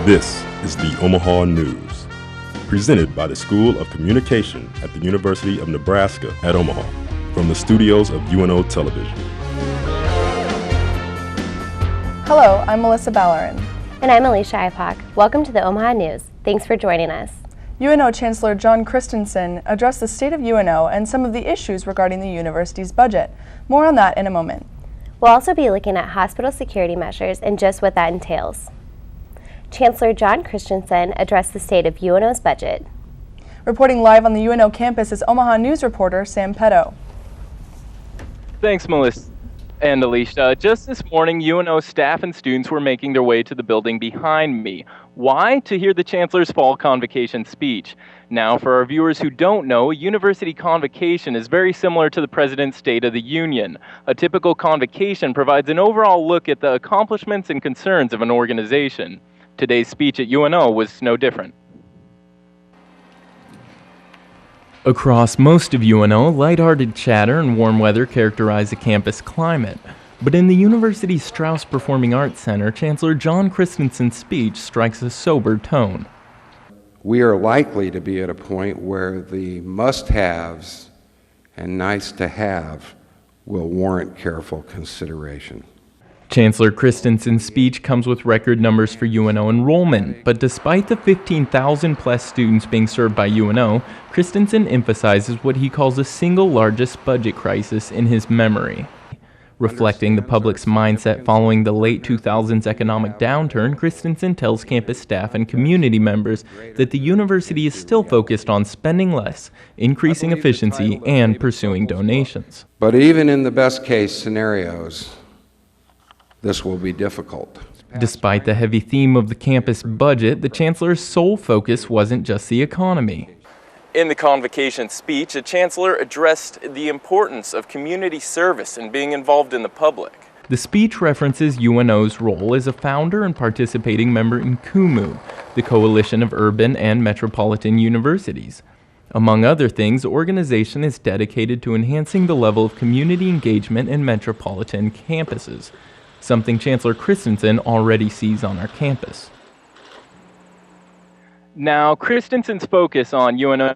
This is the Omaha News, presented by the School of Communication at the University of Nebraska at Omaha, from the studios of UNO Television. Hello, I'm Melissa Ballerin. And I'm Alicia Ipock. Welcome to the Omaha News. Thanks for joining us. UNO Chancellor John Christensen addressed the state of UNO and some of the issues regarding the university's budget. More on that in a moment. We'll also be looking at hospital security measures and just what that entails. Chancellor John Christensen addressed the state of UNO's budget. Reporting live on the UNO campus is Omaha News reporter Sam Petto. Thanks, Melissa and Alicia. Just this morning, UNO staff and students were making their way to the building behind me. Why? To hear the Chancellor's fall convocation speech. Now, for our viewers who don't know, university convocation is very similar to the President's State of the Union. A typical convocation provides an overall look at the accomplishments and concerns of an organization. Today's speech at UNO was no different. Across most of UNO, lighthearted chatter and warm weather characterize the campus climate. But in the university's Strauss Performing Arts Center, Chancellor John Christensen's speech strikes a sober tone. We are likely to be at a point where the must-haves and nice-to-have will warrant careful consideration. Chancellor Christensen's speech comes with record numbers for UNO enrollment, but despite the 15,000 plus students being served by UNO, Christensen emphasizes what he calls the single largest budget crisis in his memory. Reflecting the public's mindset following the late 2000s economic downturn, Christensen tells campus staff and community members that the university is still focused on spending less, increasing efficiency, and pursuing donations. But even in the best case scenarios, this will be difficult. Despite the heavy theme of the campus budget, the Chancellor's sole focus wasn't just the economy. In the convocation speech, the Chancellor addressed the importance of community service and being involved in the public. The speech references UNO's role as a founder and participating member in CUMU, the Coalition of Urban and Metropolitan Universities. Among other things, the organization is dedicated to enhancing the level of community engagement in metropolitan campuses, something Chancellor Christensen already sees on our campus. Now, Christensen's focus on UNO's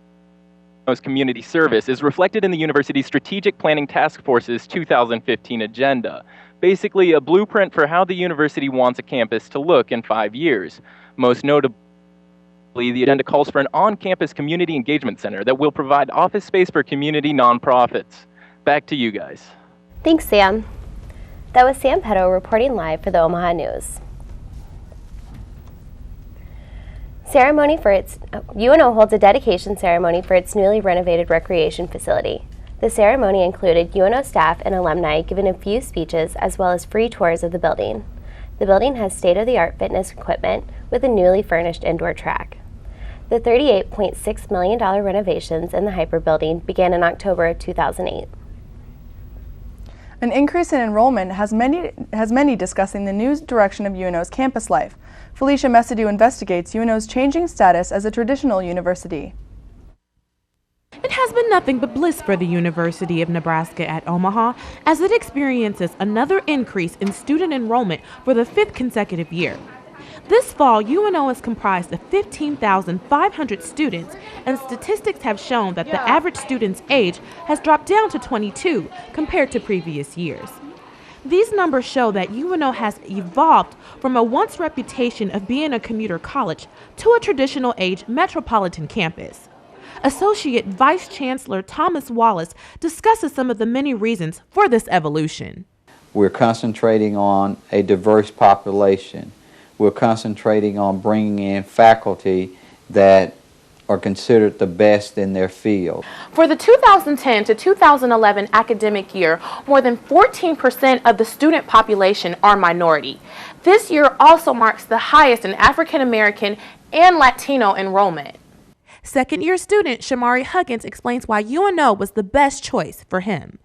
community service is reflected in the university's Strategic Planning Task Force's 2015 agenda, basically a blueprint for how the university wants a campus to look in 5 years. Most notably, the agenda calls for an on-campus community engagement center that will provide office space for community nonprofits. Back to you guys. Thanks, Sam. That was Sam Petto reporting live for the Omaha News. UNO holds a dedication ceremony for its newly renovated recreation facility. The ceremony included UNO staff and alumni giving a few speeches as well as free tours of the building. The building has state-of-the-art fitness equipment with a newly furnished indoor track. The $38.6 million renovations in the Hyper building began in October of 2008. An increase in enrollment has many discussing the new direction of UNO's campus life. Felicia Messidew investigates UNO's changing status as a traditional university. It has been nothing but bliss for the University of Nebraska at Omaha as it experiences another increase in student enrollment for the 5th consecutive year. This fall, UNO is comprised of 15,500 students, and statistics have shown that the average student's age has dropped down to 22 compared to previous years. These numbers show that UNO has evolved from a once reputation of being a commuter college to a traditional age metropolitan campus. Associate Vice Chancellor Thomas Wallace discusses some of the many reasons for this evolution. We're concentrating on a diverse population. We're concentrating on bringing in faculty that are considered the best in their field. For the 2010 to 2011 academic year, more than 14% of the student population are minority. This year also marks the highest in African American and Latino enrollment. Second-year student Shamari Huggins explains why UNO was the best choice for him.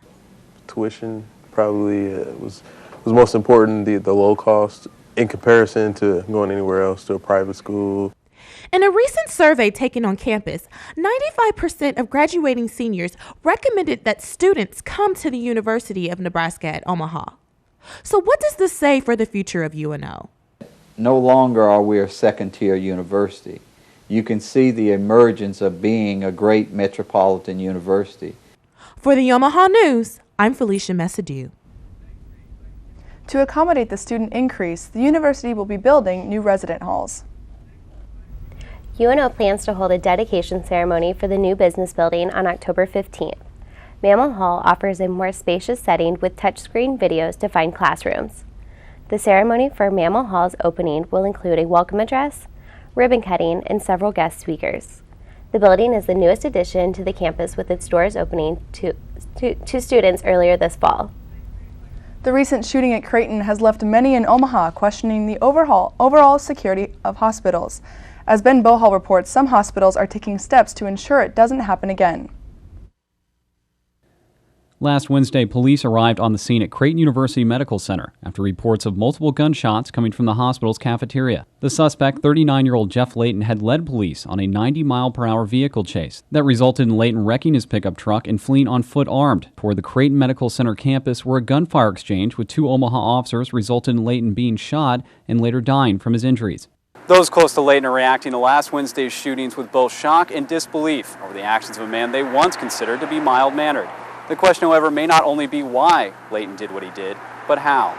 Tuition probably was most important, the low cost in comparison to going anywhere else to a private school. In a recent survey taken on campus, 95% of graduating seniors recommended that students come to the University of Nebraska at Omaha. So what does this say for the future of UNO? no longer are we a second-tier university. You can see the emergence of being a great metropolitan university. For the Omaha News, I'm Felicia Messadue. To accommodate the student increase, the university will be building new resident halls. UNO plans to hold a dedication ceremony for the new business building on October 15th. Mammal Hall offers a more spacious setting with touchscreen videos to find classrooms. The ceremony for Mammal Hall's opening will include a welcome address, ribbon cutting, and several guest speakers. The building is the newest addition to the campus, with its doors opening to students earlier this fall. The recent shooting at Creighton has left many in Omaha questioning the overall security of hospitals. As Ben Bohal reports, some hospitals are taking steps to ensure it doesn't happen again. Last Wednesday, police arrived on the scene at Creighton University Medical Center after reports of multiple gunshots coming from the hospital's cafeteria. The suspect, 39-year-old Jeff Layton, had led police on a 90-mile-per-hour vehicle chase that resulted in Layton wrecking his pickup truck and fleeing on foot armed toward the Creighton Medical Center campus, where a gunfire exchange with two Omaha officers resulted in Layton being shot and later dying from his injuries. Those close to Layton are reacting to last Wednesday's shootings with both shock and disbelief over the actions of a man they once considered to be mild-mannered. The question, however, may not only be why Layton did what he did, but how.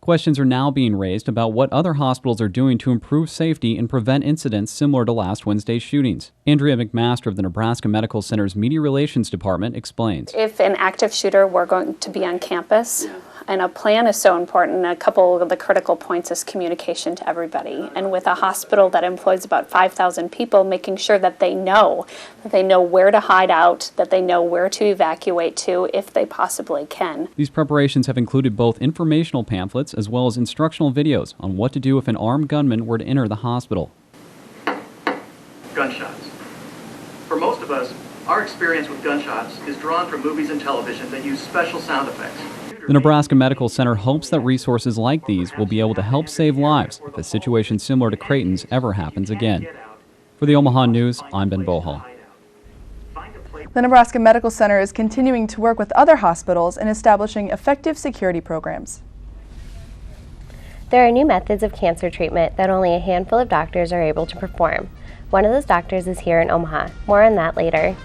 Questions are now being raised about what other hospitals are doing to improve safety and prevent incidents similar to last Wednesday's shootings. Andrea McMaster of the Nebraska Medical Center's Media Relations Department explains. If an active shooter were going to be on campus, and a plan is so important, a couple of the critical points is communication to everybody. And with a hospital that employs about 5,000 people, making sure that they know where to hide out, that they know where to evacuate to if they possibly can. These preparations have included both informational pamphlets as well as instructional videos on what to do if an armed gunman were to enter the hospital. Gunshots. For most of us, our experience with gunshots is drawn from movies and television that use special sound effects. The Nebraska Medical Center hopes that resources like these will be able to help save lives if a situation similar to Creighton's ever happens again. For the Omaha News, I'm Ben Bohal. The Nebraska Medical Center is continuing to work with other hospitals in establishing effective security programs. There are new methods of cancer treatment that only a handful of doctors are able to perform. One of those doctors is here in Omaha. More on that later.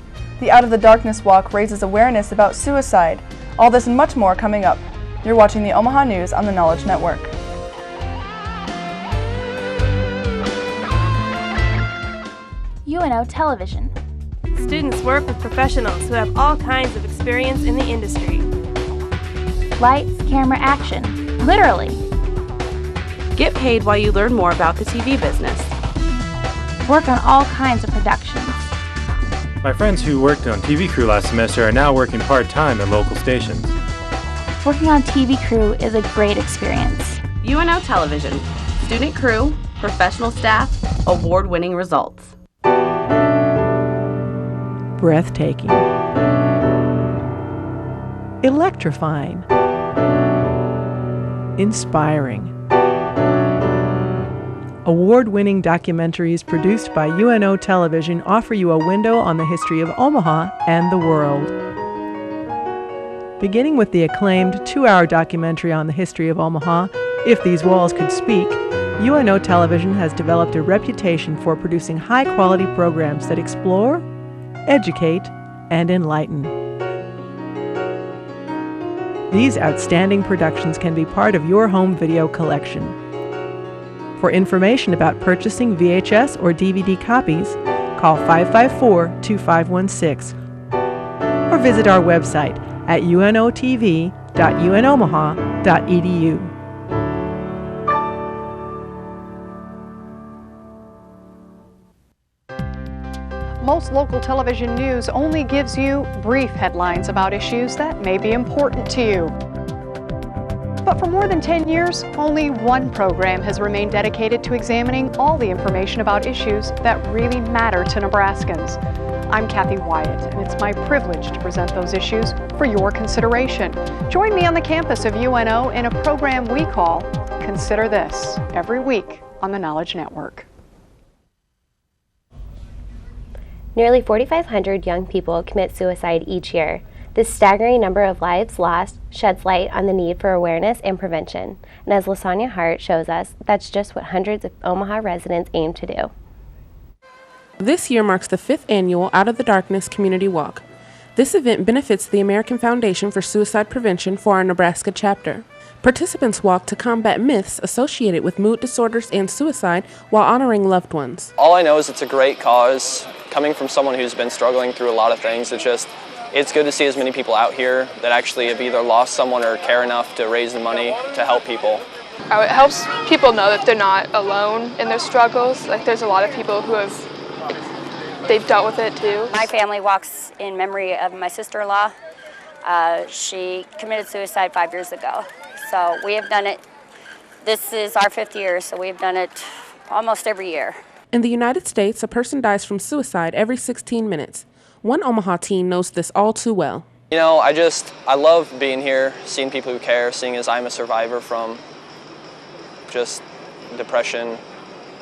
The Out of the Darkness Walk raises awareness about suicide. All this and much more coming up. You're watching the Omaha News on the Knowledge Network. UNO Television. Students work with professionals who have all kinds of experience in the industry. Lights, camera, action. Literally. Get paid while you learn more about the TV business. Work on all kinds of productions. My friends who worked on TV crew last semester are now working part-time at local stations. Working on TV crew is a great experience. UNO Television. Student crew, professional staff, award-winning results. Breathtaking. Electrifying. Inspiring. Award-winning documentaries produced by UNO Television offer you a window on the history of Omaha and the world. Beginning with the acclaimed 2-hour documentary on the history of Omaha, If These Walls Could Speak, UNO Television has developed a reputation for producing high-quality programs that explore, educate, and enlighten. These outstanding productions can be part of your home video collection. For information about purchasing VHS or DVD copies, call 554-2516 or visit our website at unotv.unomaha.edu. Most local television news only gives you brief headlines about issues that may be important to you. But for more than 10 years, only one program has remained dedicated to examining all the information about issues that really matter to Nebraskans. I'm Kathy Wyatt, and it's my privilege to present those issues for your consideration. Join me on the campus of UNO in a program we call Consider This, every week on the Knowledge Network. Nearly 4,500 young people commit suicide each year. This staggering number of lives lost sheds light on the need for awareness and prevention. And as LaSonia Hart shows us, that's just what hundreds of Omaha residents aim to do. This year marks the 5th annual Out of the Darkness Community Walk. This event benefits the American Foundation for Suicide Prevention for our Nebraska chapter. Participants walk to combat myths associated with mood disorders and suicide while honoring loved ones. All I know is it's a great cause. Coming from someone who's been struggling through a lot of things, it's good to see as many people out here that actually have either lost someone or care enough to raise the money to help people. It helps people know that they're not alone in their struggles. Like, there's a lot of people who they've dealt with it too. My family walks in memory of my sister-in-law. She committed suicide 5 years ago. So we have done it. This is our 5th year, so we've done it almost every year. In the United States, a person dies from suicide every 16 minutes. One Omaha teen knows this all too well. You know, I love being here, seeing people who care, seeing as I'm a survivor from just depression.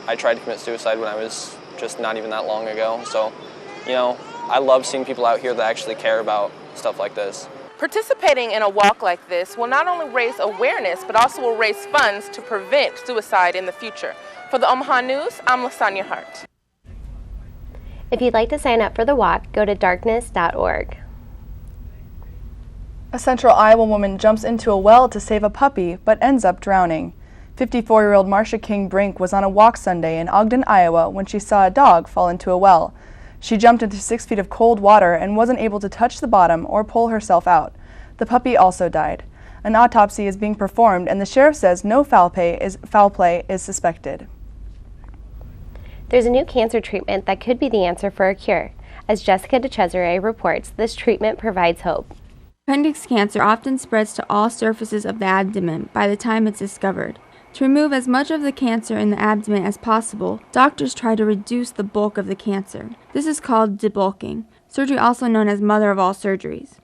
I tried to commit suicide when I was just not even that long ago. So, you know, I love seeing people out here that actually care about stuff like this. Participating in a walk like this will not only raise awareness, but also will raise funds to prevent suicide in the future. For the Omaha News, I'm LaSonia Hart. If you'd like to sign up for the walk, go to darkness.org. A Central Iowa woman jumps into a well to save a puppy, but ends up drowning. 54-year-old Marcia King Brink was on a walk Sunday in Ogden, Iowa, when she saw a dog fall into a well. She jumped into 6 feet of cold water and wasn't able to touch the bottom or pull herself out. The puppy also died. An autopsy is being performed, and the sheriff says no foul play is suspected. There's a new cancer treatment that could be the answer for a cure. As Jessica DeCesare reports, this treatment provides hope. Appendix cancer often spreads to all surfaces of the abdomen by the time it's discovered. To remove as much of the cancer in the abdomen as possible, doctors try to reduce the bulk of the cancer. This is called debulking, surgery also known as mother of all surgeries.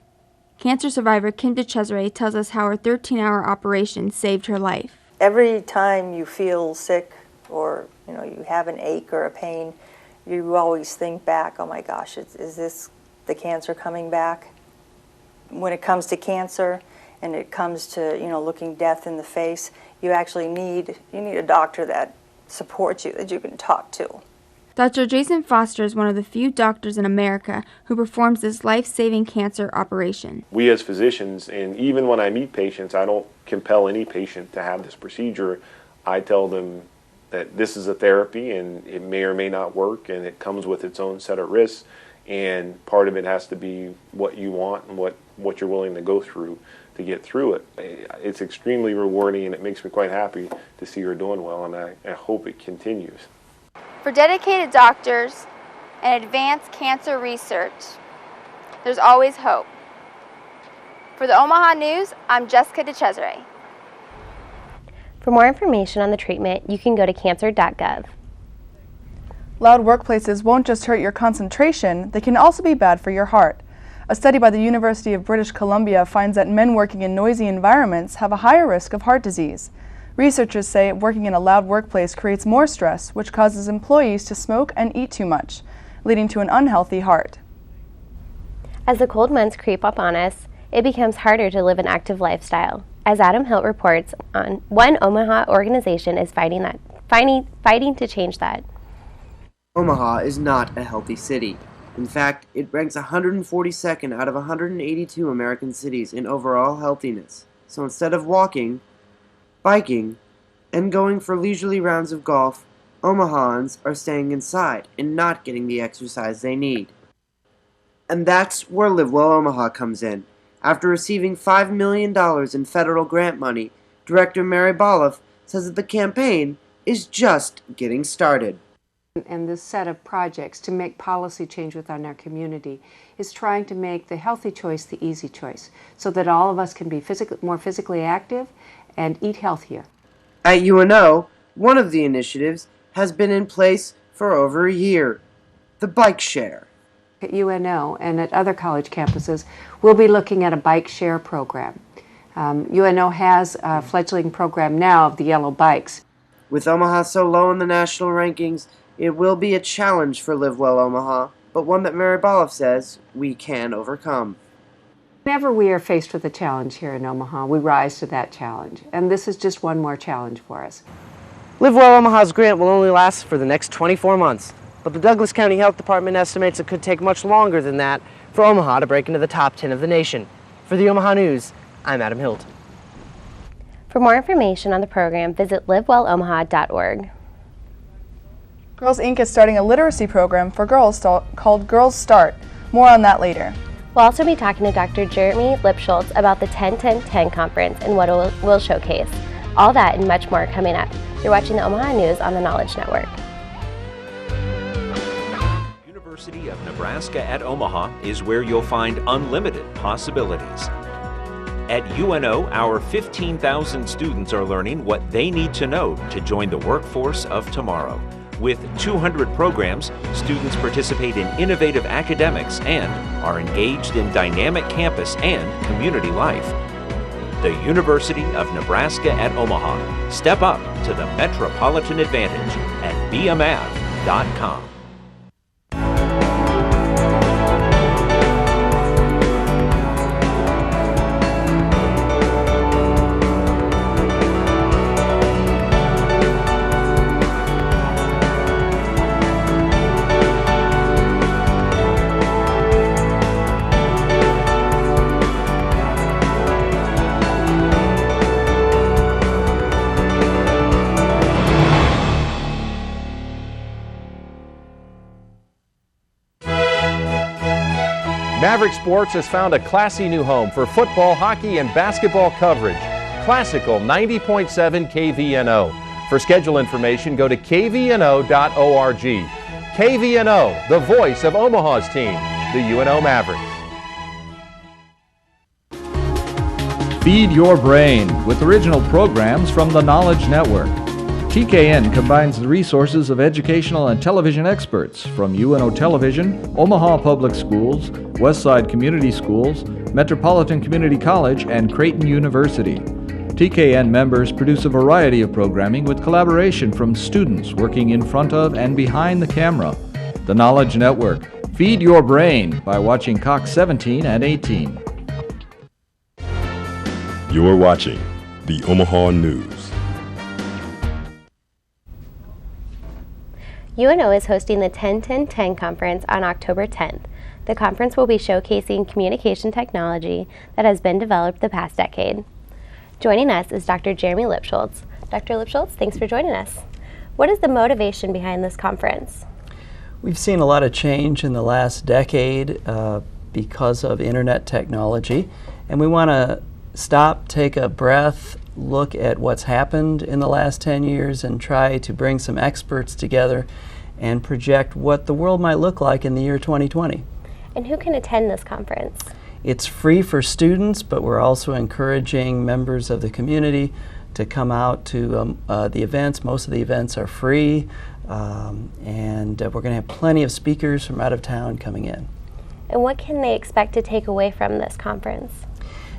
Cancer survivor Kim DeCesare tells us how her 13-hour operation saved her life. Every time you feel sick or you have an ache or a pain, you always think back, oh my gosh, is this the cancer coming back? When it comes to cancer and it comes to looking death in the face, you actually need a doctor that supports you, that you can talk to. Dr. Jason Foster is one of the few doctors in America who performs this life-saving cancer operation. We as physicians, and even when I meet patients, I don't compel any patient to have this procedure. I tell them that this is a therapy and it may or may not work, and it comes with its own set of risks, and part of it has to be what you want and what you're willing to go through to get through it. It's extremely rewarding, and it makes me quite happy to see her doing well, and I hope it continues. For dedicated doctors and advanced cancer research, there's always hope. For the Omaha News, I'm Jessica DeCesare. For more information on the treatment, you can go to cancer.gov. Loud workplaces won't just hurt your concentration, they can also be bad for your heart. A study by the University of British Columbia finds that men working in noisy environments have a higher risk of heart disease. Researchers say working in a loud workplace creates more stress, which causes employees to smoke and eat too much, leading to an unhealthy heart. As the cold months creep up on us, it becomes harder to live an active lifestyle. As Adam Hilt reports, one Omaha organization is fighting to change that. Omaha is not a healthy city. In fact, it ranks 142nd out of 182 American cities in overall healthiness. So instead of walking, biking, and going for leisurely rounds of golf, Omahans are staying inside and not getting the exercise they need. And that's where Live Well Omaha comes in. After receiving $5 million in federal grant money, Director Mary Boloff says that the campaign is just getting started. And this set of projects to make policy change within our community is trying to make the healthy choice the easy choice so that all of us can be more physically active and eat healthier. At UNO, one of the initiatives has been in place for over a year, the bike share. At UNO and at other college campuses, we'll be looking at a bike share program. UNO has a fledgling program now of the yellow bikes. With Omaha so low in the national rankings, it will be a challenge for Live Well Omaha, but one that Mary Boloff says we can overcome. Whenever we are faced with a challenge here in Omaha, we rise to that challenge. And this is just one more challenge for us. Live Well Omaha's grant will only last for the next 24 months. But the Douglas County Health Department estimates it could take much longer than that for Omaha to break into the top 10 of the nation. For the Omaha News, I'm Adam Hilt. For more information on the program, visit liveWellOmaha.org. Girls Inc. is starting a literacy program for girls called Girls Start. More on that later. We'll also be talking to Dr. Jeremy Lipschultz about the 10-10-10 conference and what it will showcase. All that and much more coming up. You're watching the Omaha News on the Knowledge Network. University of Nebraska at Omaha is where you'll find unlimited possibilities. At UNO, our 15,000 students are learning what they need to know to join the workforce of tomorrow. With 200 programs, students participate in innovative academics and are engaged in dynamic campus and community life. The University of Nebraska at Omaha. Step up to the metropolitan advantage at bmav.com. Maverick Sports has found a classy new home for football, hockey, and basketball coverage. Classical 90.7 KVNO. For schedule information, go to kvno.org. KVNO, the voice of Omaha's team, the UNO Mavericks. Feed your brain with original programs from the Knowledge Network. TKN combines the resources of educational and television experts from UNO Television, Omaha Public Schools, Westside Community Schools, Metropolitan Community College, and Creighton University. TKN members produce a variety of programming with collaboration from students working in front of and behind the camera. The Knowledge Network. Feed your brain by watching Cox 17 and 18. You're watching the Omaha News. UNO is hosting the 10-10-10 conference on October 10th. The conference will be showcasing communication technology that has been developed the past decade. Joining us is Dr. Jeremy Lipschultz. Dr. Lipschultz, thanks for joining us. What is the motivation behind this conference? We've seen a lot of change in the last decade because of internet technology, and we want to stop, take a breath, look at what's happened in the last 10 years and try to bring some experts together and project what the world might look like in the year 2020. And who can attend this conference? It's free for students, but we're also encouraging members of the community to come out to the events. Most of the events are free, and we're going to have plenty of speakers from out of town coming in. And what can they expect to take away from this conference?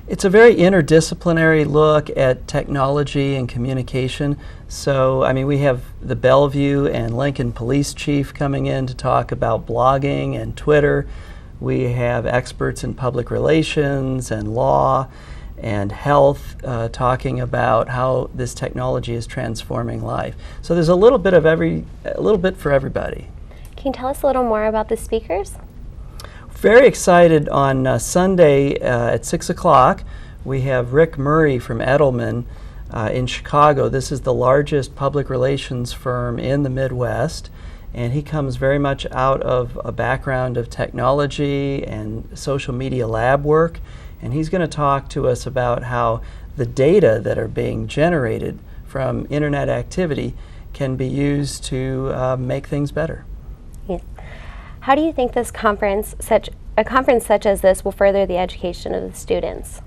It's a very interdisciplinary look at technology and communication. So, I mean, we have the Bellevue and Lincoln Police Chief coming in to talk about blogging and Twitter. We have experts in public relations and law and health talking about how this technology is transforming life. So there's a little bit for everybody. Can you tell us a little more about the speakers? Very excited on Sunday at 6 o'clock. We have Rick Murray from Edelman in Chicago. This is the largest public relations firm in the Midwest, and he comes very much out of a background of technology and social media lab work, and he's going to talk to us about how the data that are being generated from internet activity can be used to make things better. Yes. How do you think this conference, a conference such as this, will further the education of the students?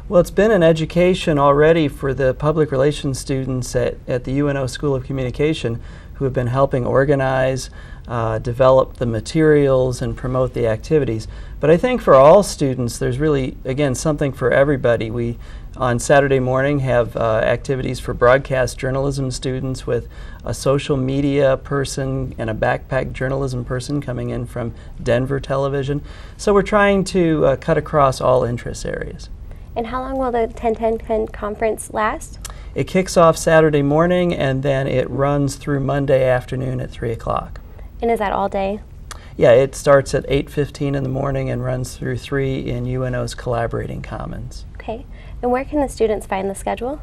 Well, it's been an education already for the public relations students at the UNO School of Communication who have been helping organize, develop the materials, and promote the activities. But I think for all students, there's really, again, something for everybody. We, on Saturday morning, have activities for broadcast journalism students with a social media person and a backpack journalism person coming in from Denver television. So we're trying to cut across all interest areas. And how long will the 10-10-10 conference last? It kicks off Saturday morning and then it runs through Monday afternoon at 3 o'clock. And is that all day? Yeah, it starts at 8:15 in the morning and runs through 3 in UNO's Collaborating Commons. Okay. And where can the students find the schedule?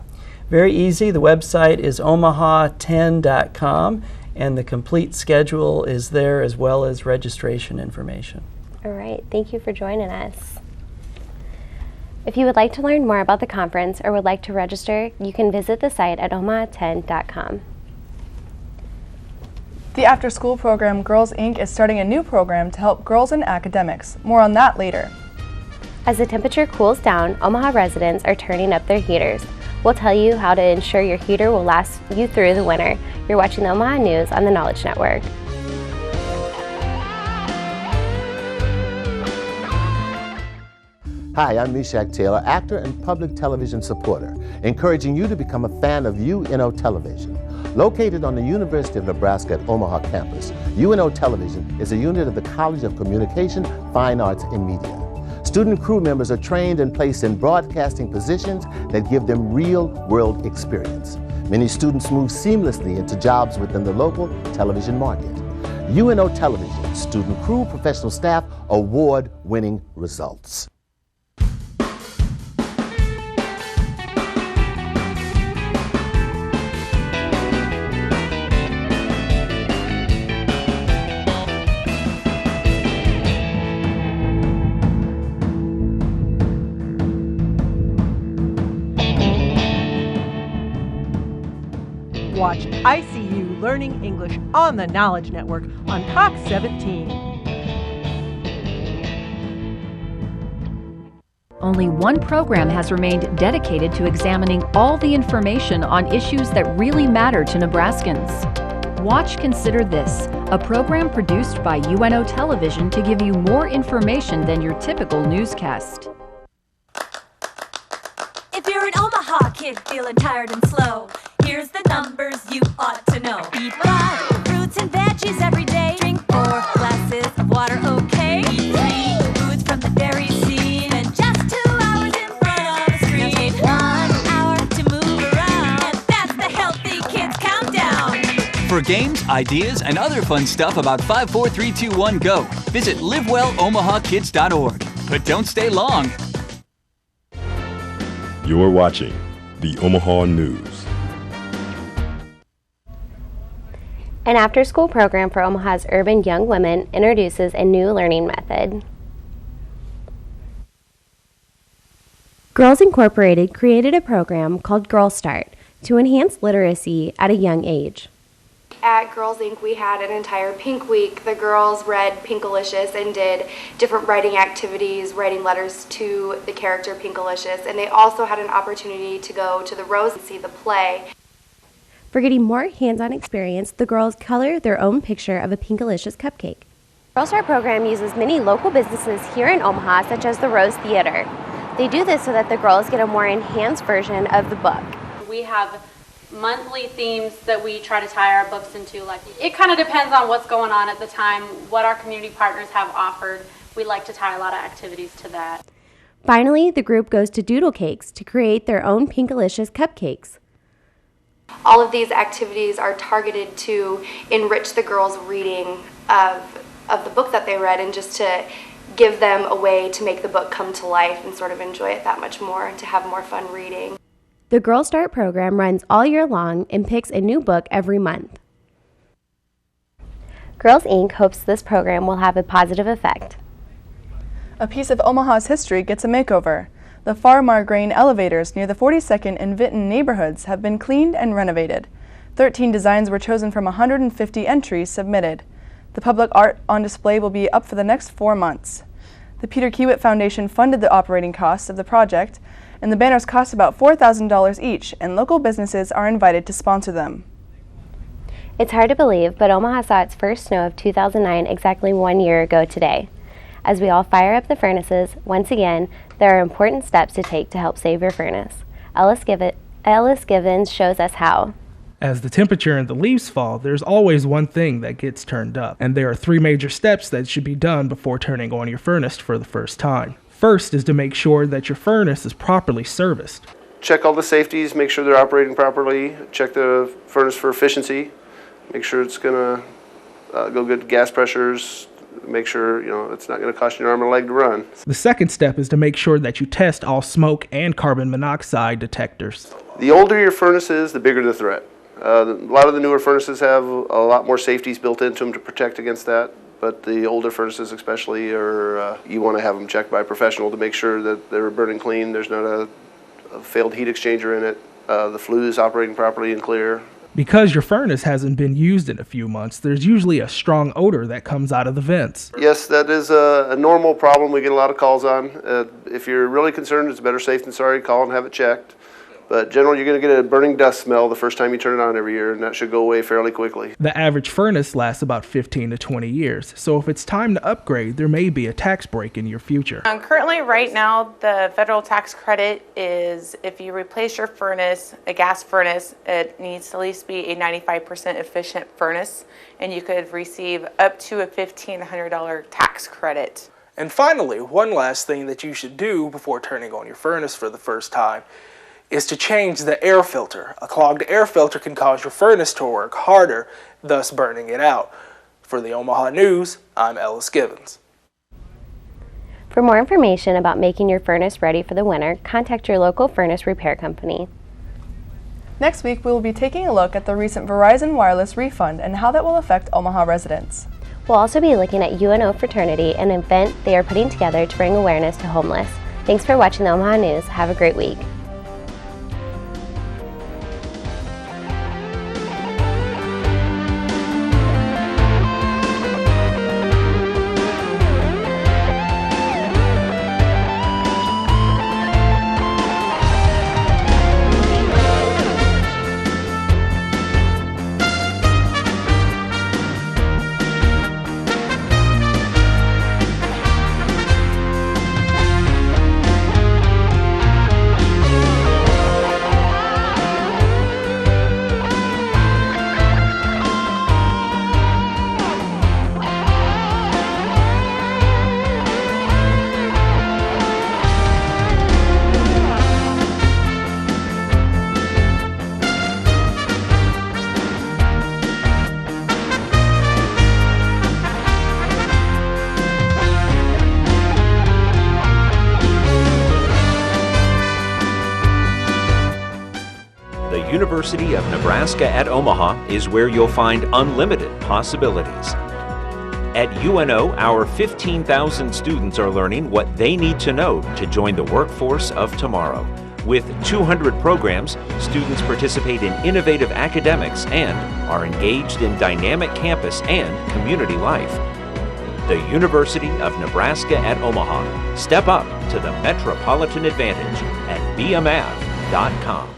Very easy. The website is omaha10.com, and the complete schedule is there as well as registration information. All right. Thank you for joining us. If you would like to learn more about the conference or would like to register, you can visit the site at omaha10.com. The after-school program Girls Inc. is starting a new program to help girls in academics. More on that later. As the temperature cools down, Omaha residents are turning up their heaters. We'll tell you how to ensure your heater will last you through the winter. You're watching the Omaha News on the Knowledge Network. Hi, I'm Meshach Taylor, actor and public television supporter, encouraging you to become a fan of UNO Television. Located on the University of Nebraska at Omaha campus, UNO Television is a unit of the College of Communication, Fine Arts, and Media. Student crew members are trained and placed in broadcasting positions that give them real-world experience. Many students move seamlessly into jobs within the local television market. UNO Television, student crew, professional staff, award-winning results. Watch ICU Learning English on the Knowledge Network on Cox 17. Only one program has remained dedicated to examining all the information on issues that really matter to Nebraskans. Watch Consider This, a program produced by UNO Television to give you more information than your typical newscast. If you're an Omaha kid feeling tired and slow, here's the numbers you ought to know. Eat 5 fruits and veggies every day. Drink 4 glasses of water, okay? Eat 3 foods from the dairy scene. And just 2 hours in front of the screen. Now take 1 hour to move around. And that's the Healthy Kids Countdown. For games, ideas, and other fun stuff about 5, 4, 3, 2, 1, go. Visit livewellomahakids.org. But don't stay long. You're watching the Omaha News. An after-school program for Omaha's urban young women introduces a new learning method. Girls Incorporated created a program called Girl Start to enhance literacy at a young age. At Girls Inc. we had an entire Pink Week. The girls read Pinkalicious and did different writing activities, writing letters to the character Pinkalicious, and they also had an opportunity to go to the Rose and see the play. For getting more hands-on experience, the girls color their own picture of a Pinkalicious cupcake. The Girl Start program uses many local businesses here in Omaha, such as the Rose Theater. They do this so that the girls get a more enhanced version of the book. We have monthly themes that we try to tie our books into. Like, it kind of depends on what's going on at the time, what our community partners have offered. We like to tie a lot of activities to that. Finally, the group goes to Doodle Cakes to create their own Pinkalicious cupcakes. All of these activities are targeted to enrich the girls' reading of the book that they read, and just to give them a way to make the book come to life and sort of enjoy it that much more and to have more fun reading. The Girl Start program runs all year long and picks a new book every month. Girls Inc. hopes this program will have a positive effect. A piece of Omaha's history gets a makeover. The Farmar Grain elevators near the 42nd and Vinton neighborhoods have been cleaned and renovated. 13 designs were chosen from 150 entries submitted. The public art on display will be up for the next 4 months. The Peter Kiewit Foundation funded the operating costs of the project, and the banners cost about $4,000 each, and local businesses are invited to sponsor them. It's hard to believe, but Omaha saw its first snow of 2009 exactly 1 year ago today. As we all fire up the furnaces, once again, there are important steps to take to help save your furnace. Ellis Givens shows us how. As the temperature and the leaves fall, there's always one thing that gets turned up, and there are 3 major steps that should be done before turning on your furnace for the first time. First is to make sure that your furnace is properly serviced. Check all the safeties, make sure they're operating properly, check the furnace for efficiency, make sure it's going to go good gas pressures, make sure it's not going to cost you an arm and a leg to run. The second step is to make sure that you test all smoke and carbon monoxide detectors. The older your furnace is, the bigger the threat. A lot of the newer furnaces have a lot more safeties built into them to protect against that, but the older furnaces especially, you want to have them checked by a professional to make sure that they're burning clean, there's not a failed heat exchanger in it, the flue is operating properly and clear. Because your furnace hasn't been used in a few months, there's usually a strong odor that comes out of the vents. Yes, that is a normal problem we get a lot of calls on. If you're really concerned, it's better safe than sorry, call and have it checked. But generally, you're going to get a burning dust smell the first time you turn it on every year, and that should go away fairly quickly. The average furnace lasts about 15 to 20 years, so if it's time to upgrade, there may be a tax break in your future. Currently, right now, the federal tax credit is if you replace your furnace, a gas furnace, it needs to at least be a 95% efficient furnace, and you could receive up to a $1,500 tax credit. And finally, one last thing that you should do before turning on your furnace for the first time is to change the air filter. A clogged air filter can cause your furnace to work harder, thus burning it out. For the Omaha News, I'm Ellis Givens. For more information about making your furnace ready for the winter, contact your local furnace repair company. Next week, we will be taking a look at the recent Verizon Wireless refund and how that will affect Omaha residents. We'll also be looking at UNO Fraternity, an event they are putting together to bring awareness to homeless. Thanks for watching the Omaha News. Have a great week. The University of Nebraska at Omaha is where you'll find unlimited possibilities. At UNO, our 15,000 students are learning what they need to know to join the workforce of tomorrow. With 200 programs, students participate in innovative academics and are engaged in dynamic campus and community life. The University of Nebraska at Omaha. Step up to the metropolitan advantage at bmav.com.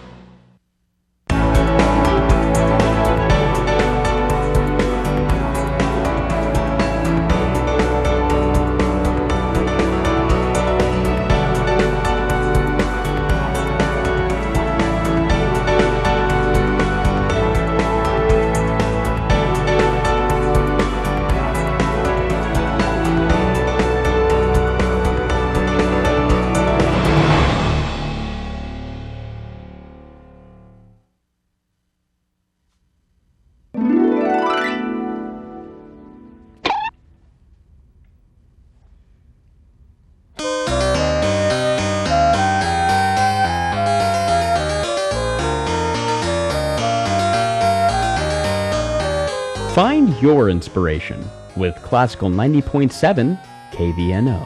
Find your inspiration with Classical 90.7 KVNO.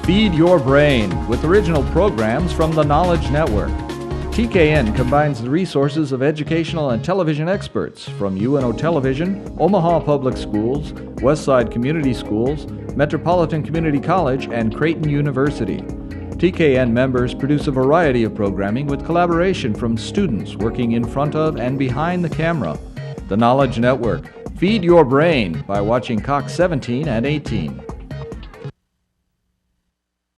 Feed your brain with original programs from the Knowledge Network. TKN combines the resources of educational and television experts from UNO Television, Omaha Public Schools, Westside Community Schools, Metropolitan Community College, and Creighton University. TKN members produce a variety of programming with collaboration from students working in front of and behind the camera. The Knowledge Network. Feed your brain by watching Cox 17 and 18.